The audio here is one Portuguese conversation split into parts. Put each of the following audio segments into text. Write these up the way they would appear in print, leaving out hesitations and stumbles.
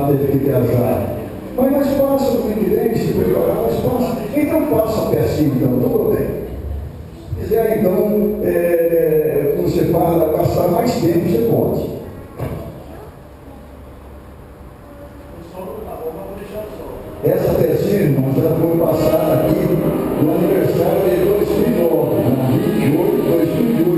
teve que viajar. Mas nós passa do Fluminense, foi para lá, nós passa. Então passa pertinho, então, tudo bem. Se quiser, então, quando você fala, passar mais tempo, você pode. Essa pecinha, irmãos, já foi passada aqui no aniversário de 2009, na 28 de 2008.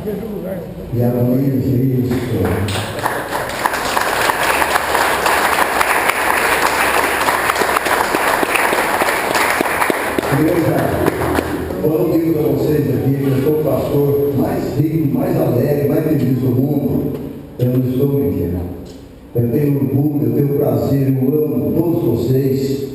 E a Luiz, isso. Quando eu digo para vocês aqui que eu sou o pastor mais rico, mais alegre, mais feliz do mundo, eu não estou mentindo. Eu tenho orgulho, eu tenho prazer, eu amo todos vocês.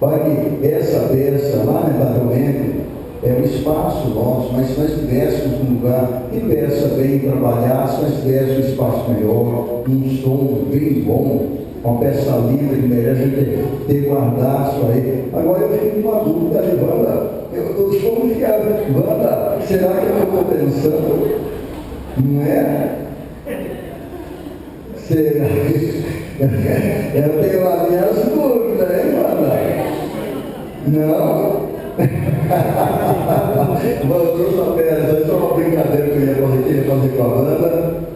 Para que essa peça, lamentavelmente, é um espaço nosso, mas se nós tivéssemos um lugar que peça bem trabalhar, se nós tivéssemos um espaço melhor, um som bem bom, uma peça linda que merece a gente ter guardado isso aí. Agora eu fico com uma dúvida ali, Wanda, eu estou desconfiado, Wanda, será que eu estou pensando? Não é? Será que eu tenho as minhas dúvidas, hein, Wanda? Não? Voltou essa peça, isso é uma brincadeira que eu ia fazer com a Wanda,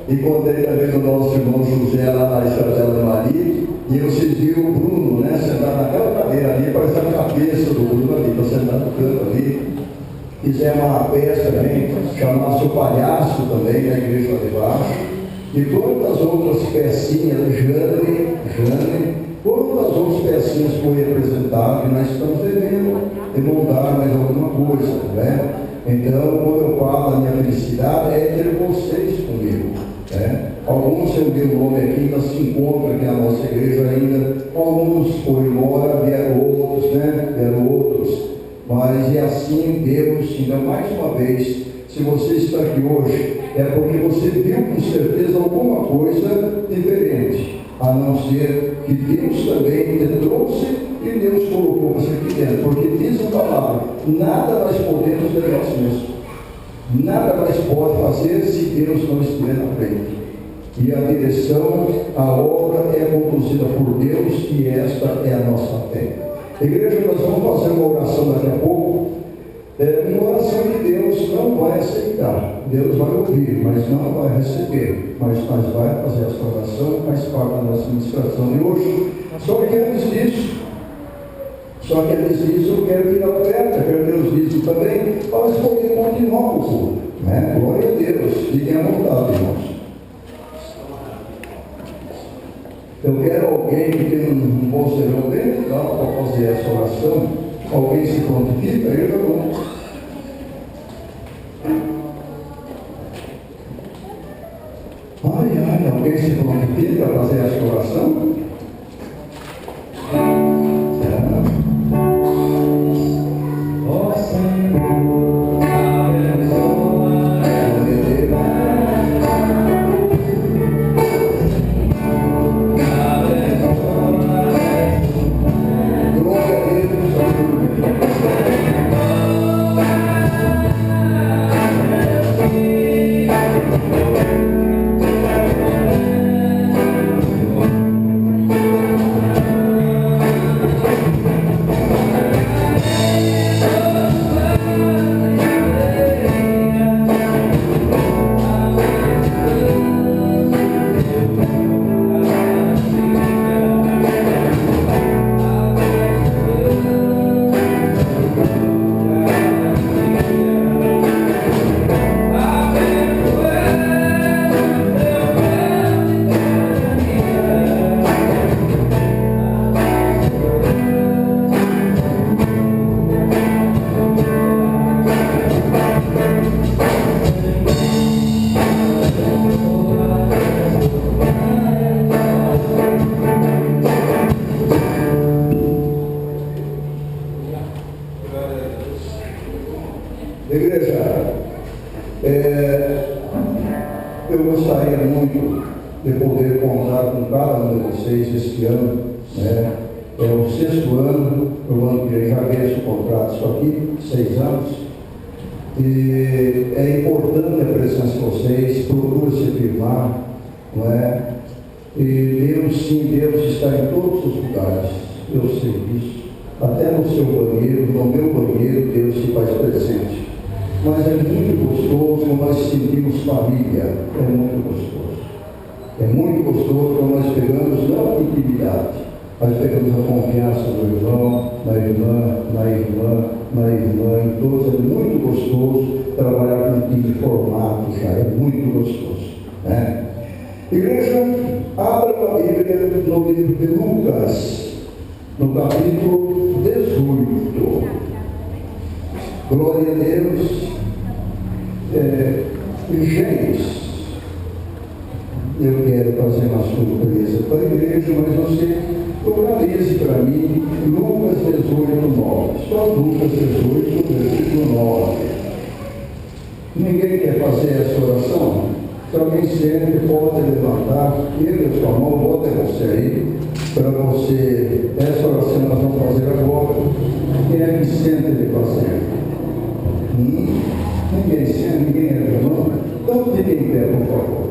e contei também do nosso irmão José lá na Estrela de Maria, e eu senti o Bruno, né, sentado naquela cadeira ali, parece a cabeça do Bruno ali, estou sentado no canto ali. Fizemos uma peça também, chamada O Palhaço também, na igreja lá de baixo, e quantas outras pecinhas, Jane, quantas outras pecinhas foi apresentado, e nós estamos devendo montar mais alguma coisa, né? Então, quando eu falo da minha felicidade, é ter vocês comigo, né? Alguns eu dei o nome aqui, ainda se encontram aqui na nossa igreja ainda, alguns foram embora, vieram outros, mas é assim Deus, então mais uma vez, se você está aqui hoje, é porque você viu com certeza alguma coisa diferente, a não ser que Deus também te trouxe e Deus colocou você aqui dentro, porque diz a palavra, nada nós podemos de nós mesmos, nada nós pode fazer se Deus não estiver na frente. E a direção, a obra é conduzida por Deus e esta é a nossa fé. Igreja, nós vamos fazer uma oração daqui a pouco, uma oração que Deus não vai aceitar. Deus vai ouvir, mas não vai receber. Mas nós vai fazer essa oração, faz parte da nossa administração de hoje. Só que antes disso, eu quero vir à oferta, quero Deus disso também, para nós poder continuar o culto, né? Glória a Deus, fiquem à vontade, irmãos. Eu quero alguém que tem um vozeirão bem legal para fazer essa oração. Alguém se prontifica, eu não. Alguém se prontifica para fazer essa oração? Igreja, eu gostaria muito de poder contar com cada um de vocês este ano, né? É o 6º ano, o ano que eu já vejo o contrato, isso aqui, 6 anos, e é importante a presença de vocês, procura se firmar, não é? E Deus, sim, Deus está em todos os lugares, eu sei disso, até no seu banheiro, no meu banheiro, Deus se faz presente. Mas é muito gostoso quando nós sentimos família, é muito gostoso. É muito gostoso quando nós pegamos não a intimidade, mas pegamos a confiança do irmão, na irmã, em todos. É muito gostoso trabalhar com de formato já, é muito gostoso, né? Igreja, abra a Bíblia no livro de Lucas, no capítulo 18. Glória a Deus. Gente, eu quero fazer uma surpresa para a igreja, mas você organize para mim Lucas 18, 9. Só Lucas 18, versículo 9. Ninguém quer fazer essa oração? Se alguém sempre pode levantar, erga sua mão, bota você aí, para você, essa oração nós vamos fazer agora. Quem é que sente de fazer? Ninguém sente, ninguém erga a mão? Então fique em pé, por favor.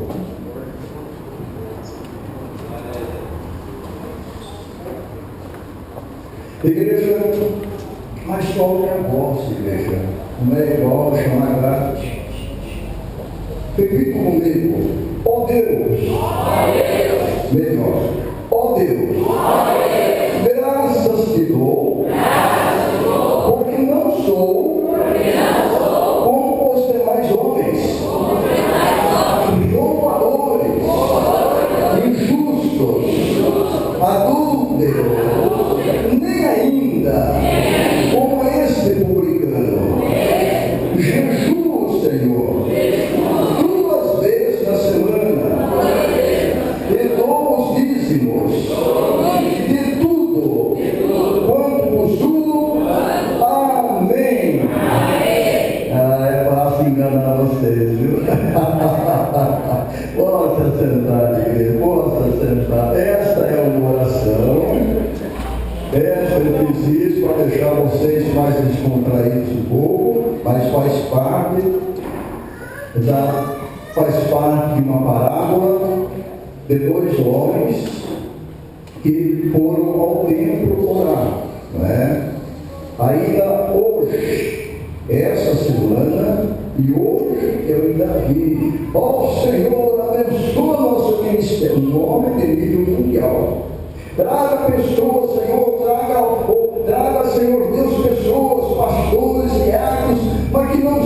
Igreja, mas qual é a voz, igreja? Não é igual chamar grátis. Repita comigo. Ó Deus. Melhor. Ó Deus. Graças te dou. Porque não sou como os demais homens. Roubadores. Injustos. Adúlteros. Nem ainda como este publicano. Jejuo, Senhor, 2 vezes na semana, e dou os dízimos de tudo quanto possuo. Amém. É fácil enganar vocês, viu? Possa sentar, igreja, possa sentar. Esta é uma oração. Eu fiz isso para deixar vocês mais descontraídos um pouco, mas faz parte de uma parábola de 2 homens que foram ao templo orar, não é? Ainda hoje, essa semana e hoje eu ainda vi, Senhor, abençoa nosso ministério, um nome de nível mundial. Traga pessoas, Senhor, traga, Senhor Deus, pessoas, pastores, diáconos, mas que não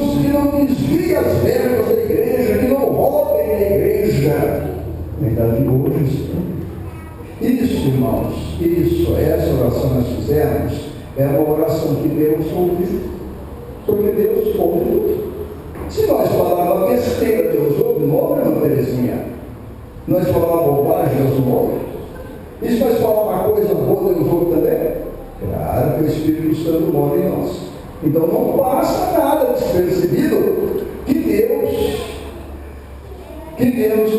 desviem as verbas da igreja, que não roubem a igreja. Verdade, hoje. Isso, irmãos, essa oração nós fizemos, é uma oração que Deus ouviu, porque Deus ouve. Se nós falarmos besteira, Deus ouve, não ouve, irmã Terezinha. Nós falamos bobagem, Deus não ouve. E se nós falar uma coisa boa, Deus ouve também? Claro que o Espírito Santo mora em nós. Então não passa nada despercebido que Deus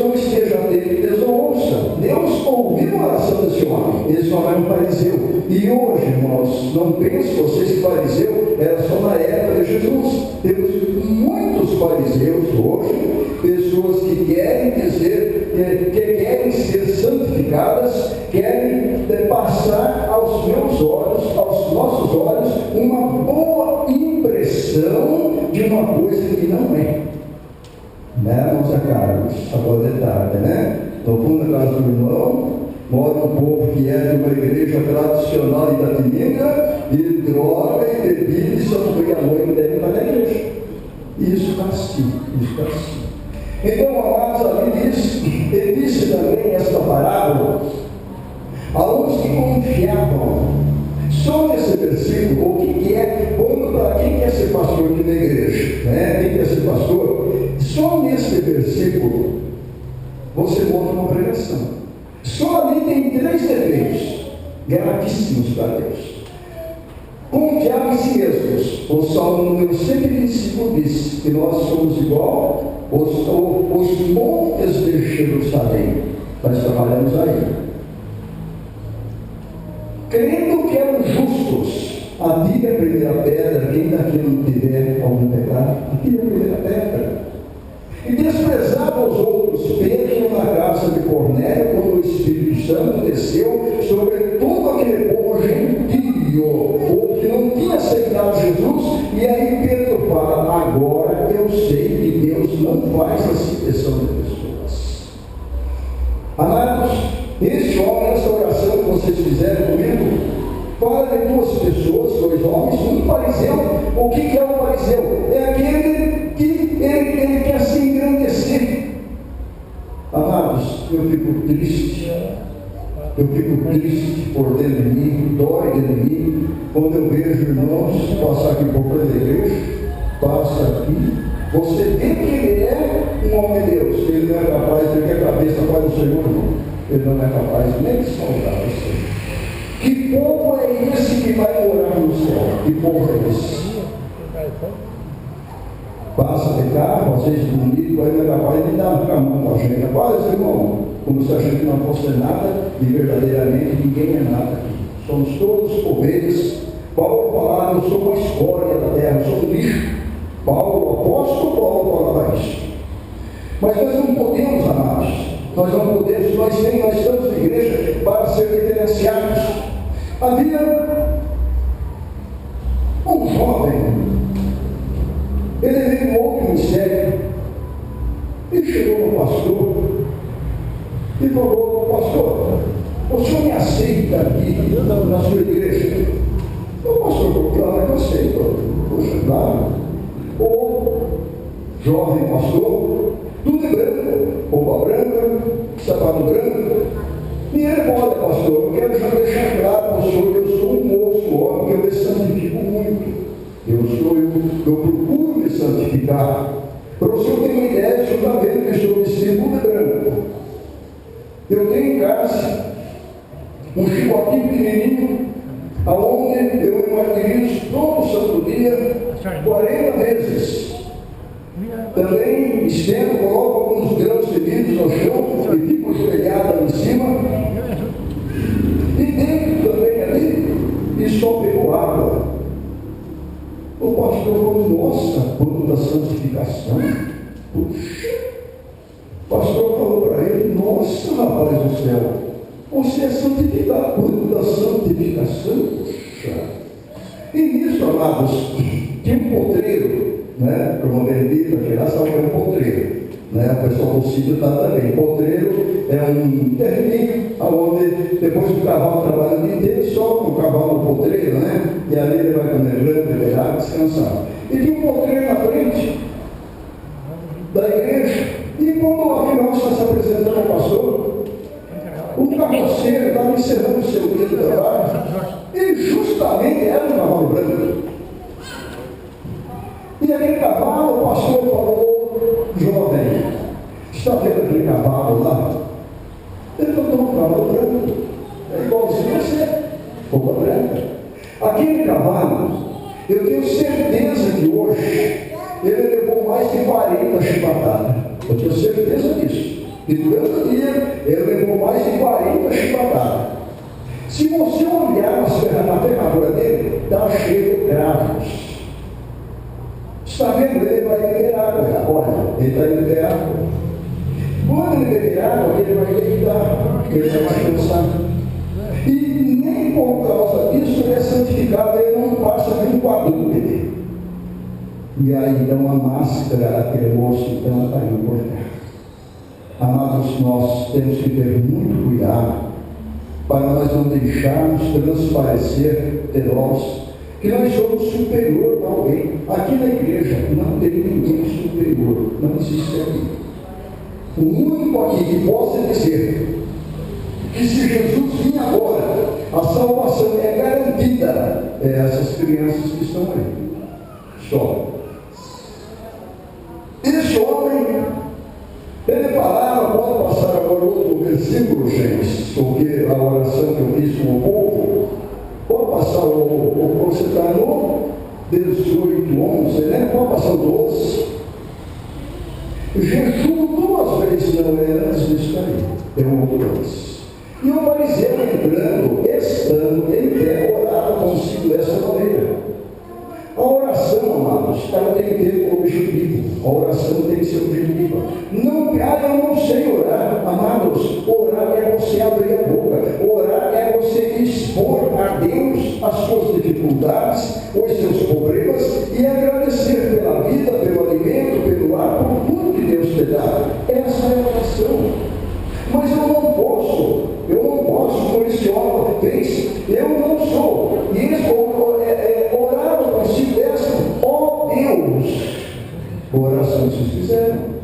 não esteja atento e Deus não ouça. Deus ouviu a oração desse homem. Esse homem é um fariseu. E hoje, irmãos, não pensem vocês que fariseu era só na época de Jesus. Temos muitos fariseus hoje, pessoas que querem dizer, que querem ser santificadas, querem passar aos meus olhos, aos nossos olhos, uma boa impressão de uma coisa que não é. Né, irmãos Carlos? Agora de tarde, né? No fundo da casa do irmão, mora um povo que é de uma igreja tradicional em Itapemirim, e droga, e bebida, e só foi a noite deve estar na igreja. Isso está assim, Então, amados, ali ele disse também esta parábola, aos que confiavam. Só nesse versículo, o que é, para quem quer ser pastor aqui na igreja, né? Quem quer ser pastor, só nesse versículo você monta uma pregação. Só ali tem 3 defeitos gravíssimos para Deus. Confiar em si mesmos. O Salmo número 125 diz que nós somos igual os montes de Jerusalém. Nós trabalhamos aí. Crendo que eram justos, atire a primeira pedra, quem daqui não tiver algum pecado, atire a primeira pedra. E desprezava os outros. Pedro, na casa de Cornélio, quando o Espírito Santo desceu sobre todo aquele povo gentio, ou que não tinha aceitado Jesus, e aí Pedro fala, agora eu sei que Deus não faz acepção de pessoas. Amados, este homem, essa oração que vocês fizeram comigo, fala de 2 pessoas, 2 homens, um fariseu. O que é um fariseu? É aquele que ele fico triste. Eu fico triste por dentro de mim, dói dentro de mim, quando eu vejo irmãos passar aqui por frente da igreja, passa aqui. Você vê que ele é um homem de Deus, ele não é capaz, ele quer cabeça para o Senhor, não. Ele não é capaz nem de saudar o Senhor. Que povo é esse que vai morar no céu? Que povo é esse? Passa de carro, às vezes bonito, aí não é capaz de dar a mão para a gente. Quase, irmão, como se a gente não fosse nada e verdadeiramente ninguém é nada aqui. Somos todos ovelhas. Paulo falava, eu sou uma escória da terra, eu sou um lixo. Paulo, o apóstolo Paulo falava isso. Mas nós não podemos, amados. Nós não podemos, nós estamos na igreja para ser diferenciados. Havia um jovem, ele veio um outro ministério, e chegou no pastor e falou: pastor, o senhor me aceita aqui na sua igreja? O pastor falou: claro que eu aceito. Poxa, claro. O jovem pastor, tudo é branco, roupa branca, sapato branco. E ele: olha, pastor, eu quero já deixar claro para o senhor que eu sou um moço, homem, que eu me santifico muito. Eu procuro me santificar. Para o senhor ter uma ideia, o senhor está vendo que estou vestido tudo é branco. Eu tenho em casa um chicotinho pequenininho, aonde eu me martirizo todo santo dia, 40 vezes. Também estendo, coloco alguns grãos de vidro no chão e fico espelhado ali em cima. E dentro também ali, e só pego água. O pastor falou: nossa, quando da santificação. Puxa. O pastor falou para ele: nossa, rapaz do céu, você é santificado quando da santificação. Puxa. E nisso, amados, tinha um potreiro, né? Como bendita, geral sabe que é um potreiro. Né? O pessoal do sítio está também. Potreiro é um terreninho onde depois do cavalo trabalha o dia inteiro, solta o cavalo no potreiro, né? E ali ele vai caminhando, beberá, descansar. E tinha um potreiro na frente da igreja. E quando afinal está se apresentando ao pastor, o carroceiro estava encerrando o seu dia de trabalho, e justamente era um cavalo branco. E aquele cavalo, o pastor falou: jovem, está vendo aquele cavalo lá? Ele falou: um cavalo branco, é igualzinho a você, roupa branca. Aquele cavalo, eu tenho certeza que hoje ele levou mais de 40 chibatadas. Eu tenho certeza disso. E durante o dia ele levou mais de 40 chibatadas. Se você olhar na ferradura dele, está cheio de cravos. Está vendo? Ele vai beber água agora. Ele está indo beber água. Quando ele beber água, ele vai deitar, ele vai descansar. E nem por causa disso ele é santificado, ele não passa de um quadrúpede. E aí então a máscara, aquele moço, então está indo por terra. Amados, nós temos que ter muito cuidado para nós não deixarmos transparecer de nós que nós somos superior a alguém. Aqui na igreja não tem ninguém superior, não existe aqui. O único aqui que possa dizer que se Jesus vir agora, a salvação é garantida, é essas crianças que estão aí. Só. Esse homem, ele falava, pode passar agora outro versículo, gente, porque a oração que eu fiz com o povo, pode passar você está no 18, 11, né? Pode passar o 12. Jejum 2 vezes não é antes disso aí, é um outro antes. E o fariseu entrando, estando em pé, orava consigo dessa maneira. A oração, amados, ela tem que ter um objetivo. A oração tem que ser objetiva. Não, eu não sei orar, amados. Orar é você abrir a boca. Orar é você expor a Deus as suas dificuldades, os seus problemas e agradecer pela vida, pelo alimento, pelo ar, por tudo que Deus te dá. Essa é a oração. Mas eu não posso, como esse homem fez, eu não sou. E eles oraram consigo dessa, ó Deus, oração vocês fizeram.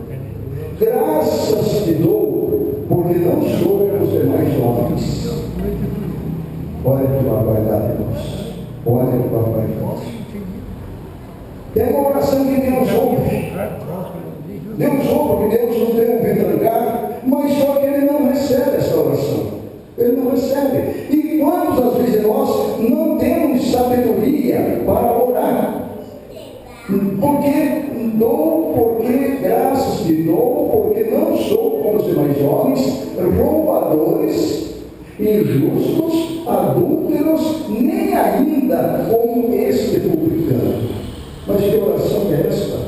Graças te dou, porque não sou como os demais homens. Olha que barbaridade, irmãos. Olha que barbaridade. É uma oração que Deus ouve. Deus ouve, porque Deus não tem um retrancar, mas só que Ele não recebe essa oração. Ele não recebe. E quantos, às vezes, nós não temos sabedoria para orar? Porque graças te dou, porque não sou como os demais homens, roubadores, injustos, adúlteros, nem ainda como este publicano. Mas que oração é esta?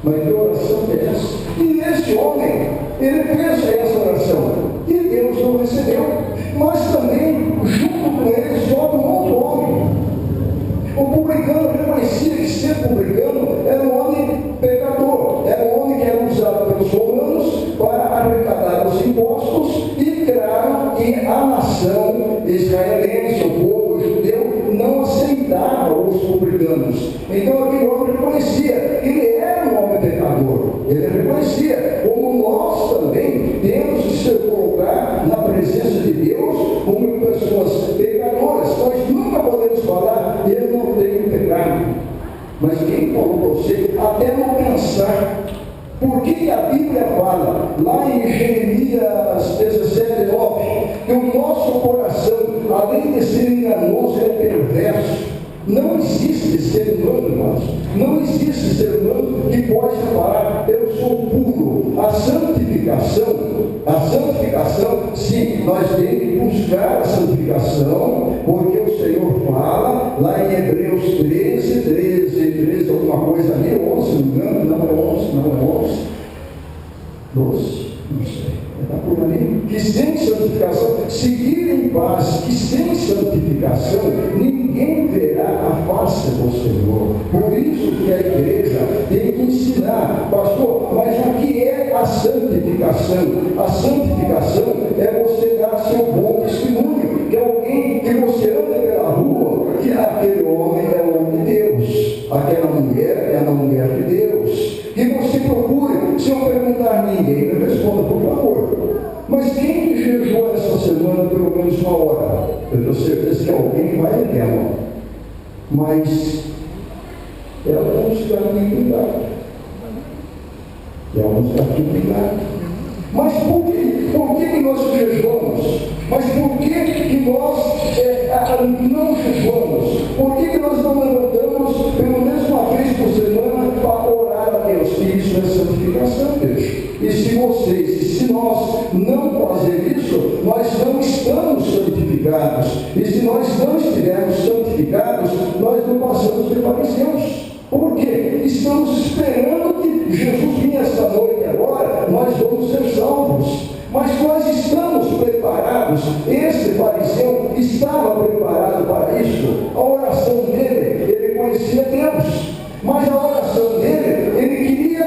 Mas que oração é essa? E esse homem, ele fez essa oração, e Deus não recebeu. Mas também, junto com ele, sobe um outro homem. O publicano reconhecia que ser publicano era um homem pecador, era um homem que era usado pelos romanos para arrecadar os impostos, e claro que a nação israelense, o povo judeu, não aceitava os publicanos. Então aquele homem reconhecia, ele era um homem pecador, ele reconhecia, como nós também temos que se colocar na presença de Deus como pessoas pecadoras. Nós nunca podemos falar, eu não tenho pecado. Mas quem falou você, até não pensar, por que a Bíblia fala, lá em Jeremias 17, 9, que o nosso coração, além de ser enganoso, é perverso. Não existe ser humano, irmãos. Não existe ser humano que pode falar, eu sou puro. A santificação, sim, nós temos que buscar a santificação, porque o Senhor fala, lá em Hebreus 13, alguma coisa ali, 11, não me engano, não é 11, 12, não sei. Está por ali, que sem santificação, seguir em paz, que sem santificação, ninguém verá a face do Senhor. Por isso que a igreja tem que ensinar, pastor, mas o que é a santificação? A santificação é você dar seu bom testemunho, que alguém que você anda pela rua, que aquele homem é o homem de Deus, aquela mulher é a mulher de Deus. Que você procure, se eu perguntar a ninguém, me responda, por favor. Mas quem que jejuou essa semana pelo menos uma hora? Eu tenho certeza que alguém vai nela. Mas ela não está aqui cuidado. Ela não está aqui cuidado. Mas por que nós jejuamos? Mas por que nós não jejuamos? Por que nós não levantamos pelo menos uma vez por semana para orar a Deus? Isso é santificação, Deus. E se nós não fazer isso, nós não estamos santificados. E se nós não estivermos santificados, nós não passamos de fariseus. Por quê? Estamos esperando que Jesus venha esta noite agora, nós vamos ser salvos. Mas nós estamos preparados. Esse fariseu estava preparado para isso. A oração dele, ele conhecia Deus. Mas a oração dele, ele queria,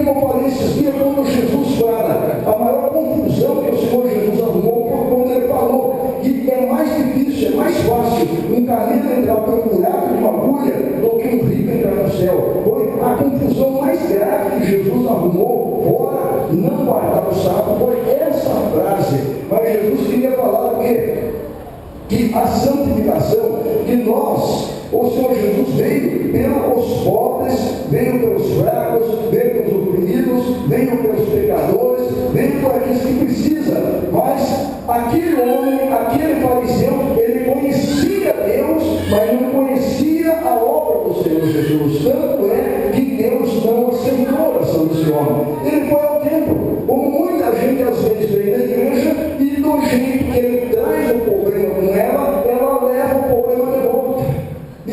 como eu falei esses dias, quando Jesus fala, a maior confusão que o Senhor Jesus arrumou foi quando ele falou que é mais difícil, é mais fácil um camelo entrar pelo buraco de uma agulha do que um rico entrar no céu. Foi a confusão mais grave que Jesus arrumou, fora não guardar o sábado, foi essa frase. Mas Jesus queria falar o quê? Que a santificação, que nós, o Senhor Jesus veio pelos pobres, veio pelos fracos, veio pelos oprimidos, veio pelos pecadores, veio por aqueles que precisam. Mas aquele homem, aquele fariseu, ele conhecia Deus, mas não conhecia a obra do Senhor Jesus. Tanto é que Deus não aceitou a oração desse homem. Ele foi ao templo, como muita gente às vezes vem na igreja, e do jeito que ele traz o problema com ela leva o problema de volta. E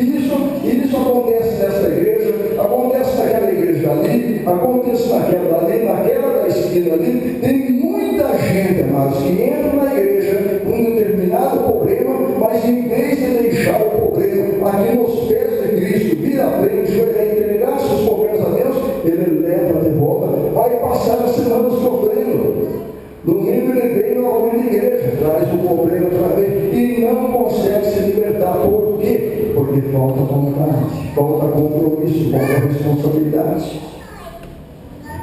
isso acontece nessa igreja, acontece naquela igreja ali, acontece naquela ali, naquela da esquina ali. Tem muita gente, amados, que entra na igreja com um determinado problema, mas em vez de deixar o problema aqui nos pés de Cristo, vir à frente, entregar seus problemas a Deus, ele leva de volta, vai passar a semana sofrendo. Domingo ele vem novamente na igreja, traz o problema para ver e não consegue se libertar. Por quê? Porque falta vontade, falta compromisso, falta responsabilidade.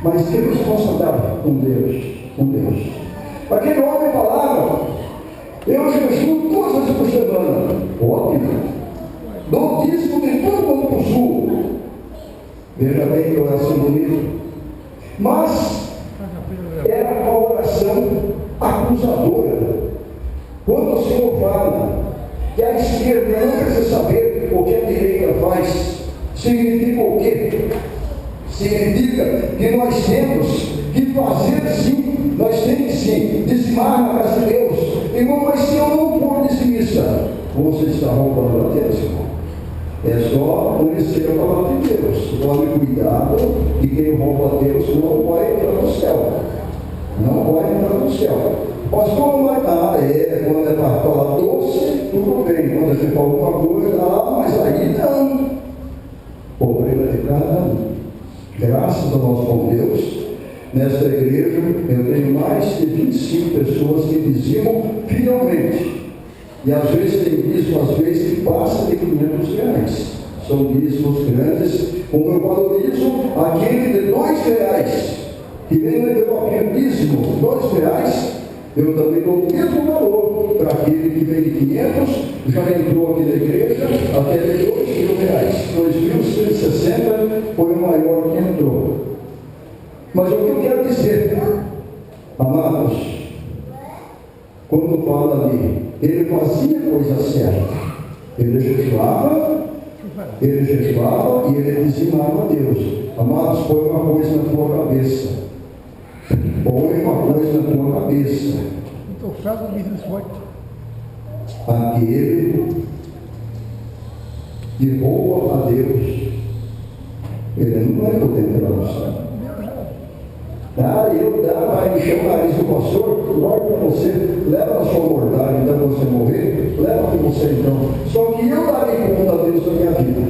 Mas que responsabilidade com Deus? com Deus. Aquele homem falava: eu jejuo 2 vezes por semana. Ótimo. Dou dízimo de tudo quanto possuo. Veja bem que oração bonita. Mas era uma oração acusadora. Quando o Senhor fala que a esquerda não precisa saber o que a direita faz, significa o quê? Significa que nós temos que fazer sim, nós temos sim, dizimar na casa de Deus. Irmão, mas se eu não for dizimista, você está roubando a Deus, irmão. É só conhecer a palavra de Deus. Tome cuidado, e quem rouba a Deus não vai entrar no céu. Não vai entrar no céu. Pastor, não vai dar. Quando é para falar doce, tudo bem. Quando você fala alguma coisa, mas aí não. Problema de cada um. Graças a nosso bom Deus, nesta igreja eu tenho mais de 25 pessoas que dizimam fielmente. E às vezes tem dízimo, às vezes, que passa de R$500. São dízimos grandes, como eu valorizo aquele de R$2, que vem levar aquele dízimo R$2, eu também dou o mesmo valor para aquele que vem de 500, já entrou aqui na igreja, até de R$2.000. 2.160 foi o maior que entrou. Mas o que eu quero dizer, amados, quando fala ali, ele fazia a coisa certa. Ele jejuava e ele dizimava a Deus. Amados, põe uma coisa na tua cabeça. Põe uma coisa na tua cabeça. Aquele que rouba a Deus, ele não vai poder entrar no céu. Eu vai encher o nariz do pastor, logo para você, leva a sua mortalha, então você morrer, leva com você então. Só que eu darei conta a Deus da minha vida.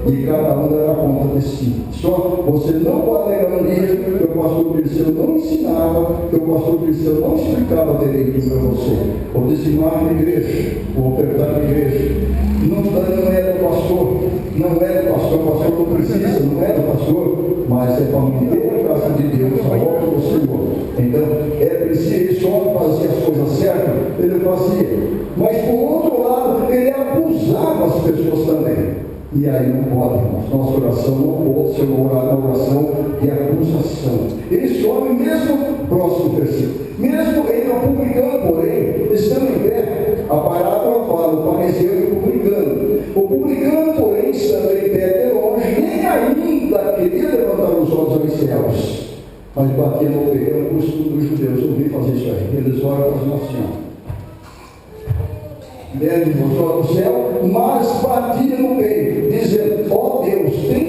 E cada um dará conta de si. Só você não pode negar um dia que o pastor Dirceu não ensinava, que o pastor Dirceu não explicava direito para você. Ou dizimar na igreja, ou ofertar na igreja. Não é do pastor, não é do pastor, o pastor não precisa, não é do pastor, mas é para manter a graça de Deus, a obra do Senhor. Então, é preciso, esse homem fazia as coisas certas, ele fazia. Mas, por outro lado, ele acusava as pessoas também. E aí não pode, irmãos. Nossa oração não pode ser uma oração de acusação. Esse homem, mesmo, próximo versículo, mesmo ele não publicando, porém, estando em pé, a parábola fala, o fariseu e o publicano. O publicano, porém, estando em pé de longe, nem ainda queria levantar os olhos aos céus, mas batia no peito. É o costume dos judeus, eu ouvi fazer isso aí. Eles olham para as nações. Dentro do céu, mas batia no peito, dizendo: ó Deus, tem